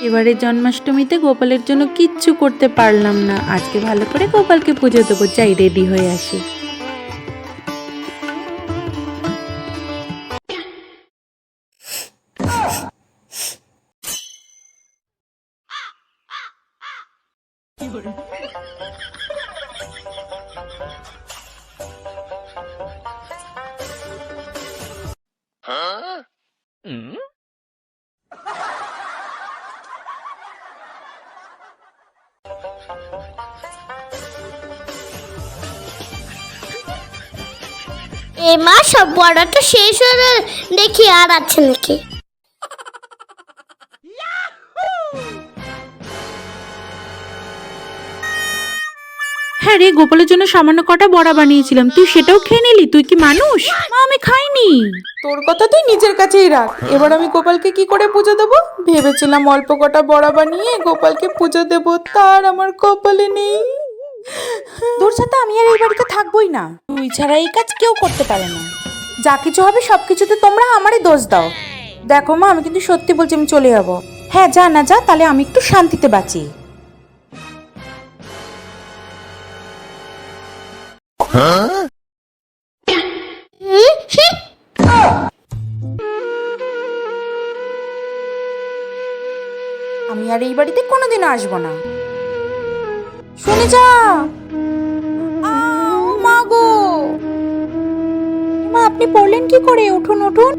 এবারে জন্মাষ্টমীতে গোপালের জন্য কিচ্ছু করতে পারলাম না। আজকে ভালো করে গোপালকে পুজো দেবো, যাই রেডি হয়ে আসি। এ মা, সব পড়াটা শেষ হয়ে দেখি আর আছে নাকি। হ্যাঁ রে, গোপালের জন্য সামান্য কটা বড়া বানিয়েছিলাম, তুই সেটাও খেয়ে নিলি? তুই কি মানুষ? মা, আমি খাইনি। তোর কথা তুই নিজের কাছেই রাখ। এবার আমি গোপালকে কি করে পুজো দেবো? ভেবেছিলাম অল্প কটা বড়া বানিয়ে গোপালকে পুজো দেবো, তার আমার কপালে নেই। তোর সাথে আমি আর এই বাড়িতে থাকবোই না। তুই ছাড়া এই কাজ কেউ করতে পারে না। যা কিছু হবে সব কিছুতে তোমরা আমারই দোষ দাও। দেখো মা, আমি কিন্তু সত্যি বলছি, আমি চলে যাবো। হ্যাঁ যা না যা, তাহলে আমি একটু শান্তিতে বাঁচি। আমি আর এই বাড়িতে কোনোদিনও আসবো না। শুনে যা। মা গো, মা আপনি পড়লেন কি করে? উঠুন উঠুন।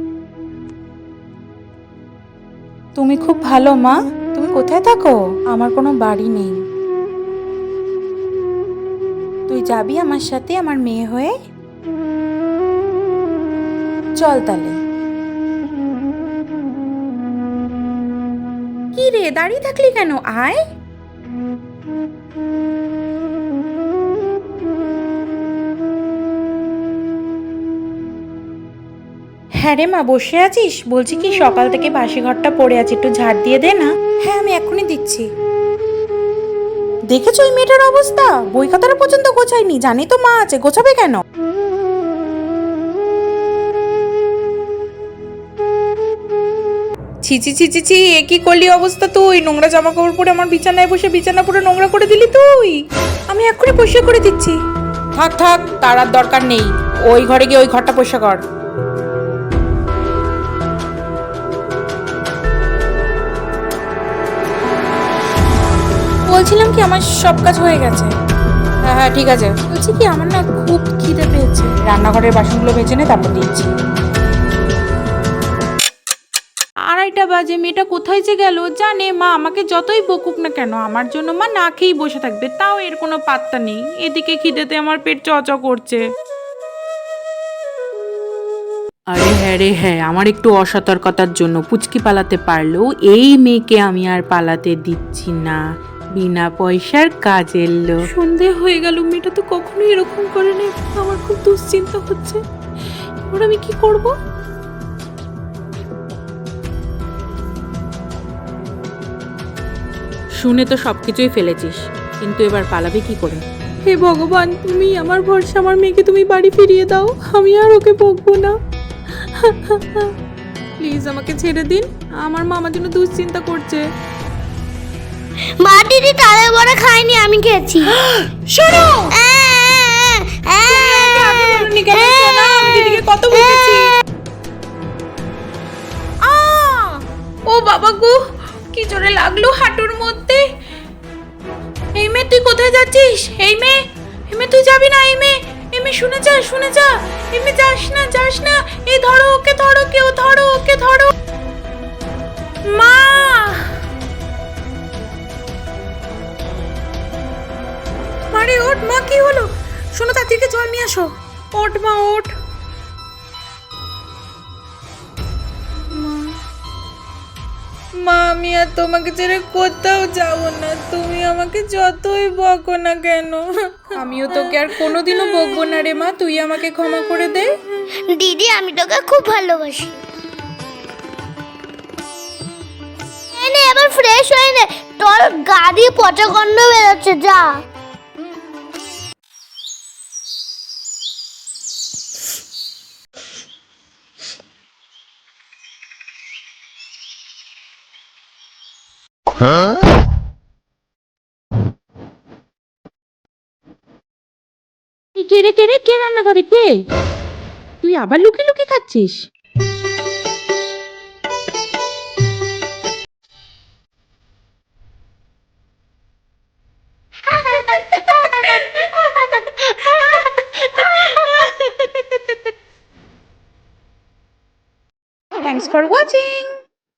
তুমি খুব ভালো মা। তুমি কোথায় থাকো? আমার কোনো বাড়ি নেই। তুই যাবি আমার সাথে আমার মেয়ে হয়ে? চল তাহলে। কি রে, দাঁড়িয়ে থাকলি কেন? আয়। হ্যাঁ রে মা, বসে আছিস? বলছি কি, সকাল থেকে বাসি ঘরটা পড়ে আছে, একটু ঝাড় দিয়ে দে না। হ্যাঁ আমি এখনই দিচ্ছি। দেখেছো ওই মেয়েটার অবস্থা? বই খাতাটা পর্যন্ত গোছায়নি। জানি তো মা আছে, গোছাবে কেন? ছিচি ছিচি ছি, এ কি করলি অবস্থা? তুই নোংরা জামা কাপড় পরে আমার বিছানায় বসে বিছানা পুরো নোংরা করে দিলি তুই। আমি এক্ষুনি পরিষ্কার করে দিচ্ছি। থাক থাক, তার আর দরকার নেই। ওই ঘরে গিয়ে ওই ঘরটা পরিষ্কার কর। বলছিলাম কি, আমার সব কাজ হয়ে গেছে। হ্যাঁ হ্যাঁ ঠিক আছে। বলছি কি, আমার না খুব খিদে পেয়েছে। রান্নাঘরের বাসনগুলো ভেজে নে, তারপর দিচ্ছি। 2:30 বাজে, মেয়েটা কোথায় যে গেল জানে। মা আমাকে যতই বকুক না কেন, আমার জন্য মা না খেয়েই বসে থাকবে, তাও এর কোনো পাত্তা নেই। এদিকে খিদেতে আমার পেট চচ করছে। আরে হ্যাঁ রে হ্যাঁ, আমার একটু অসতর্কতার জন্য পুচকি পালাতে পারলেও এই মেয়েকে আমি আর পালাতে দিচ্ছি না। বিনা পয়সার কাজের লোক। সন্ধে হয়ে গেল, মেয়েটা তো কখনোই এরকম করেনি। আমার খুব দুশ্চিন্তা হচ্ছে, এবার আমি কি করব? শুনে তো সবকিছুই ফেলেছিস, কিন্তু এবার পালাবে কি করে? হে ভগবান, তুমি আমার ভরসা, আমার মেয়েকে তুমি বাড়ি ফিরিয়ে দাও, আমি আর ওকে বকবো না। প্লিজ আমাকে ছেড়ে দিন, আমার মা আমার জন্য দুশ্চিন্তা করছে। মা, দিদি তাদের বড়া খাইনি, আমি খেয়েছি। শোনো, আগে বলনি কেন? শোনা, আমি দিদিকে কত বকেছি। ও বাবা গো, কি জোরে লাগলো হাঁটুর মধ্যে। এই মেয়ে, তুই কোথায় যাচ্ছিস? এই মেয়ে, এই মেয়ে তুই যাবি না? এই মেয়ে, এই মেয়ে শুনে যা, শুনে যা। এই মেয়ে যাস না, যাস না। এই ধরো ওকে, ধরো, কেউ ধরো ওকে, ধরো। মা, মারে ওঠ মা, কি হলো? শোনো, তাড়াতাড়ি জল নিয়ে আসো। ওঠ মা, ওঠ। মা, আমি আর তোমাকে ছেড়ে কোথাও যাব না, তুমি আমাকে যতই বকো না কেন। আমিও তোকে আর কোনোদিনও বকবো না রে মা, তুই আমাকে ক্ষমা করে দে। দিদি, আমি তোকে খুব ভালোবাসি। এনে এবার ফ্রেশ হয়ে নে, তোর গা দিয়ে পচা গন্ধ বেরোচ্ছে, যা। কে রে কে রে কে রান্না করে কে? তুই আবার লুকিয়ে লুকিয়ে খাচ্ছিস?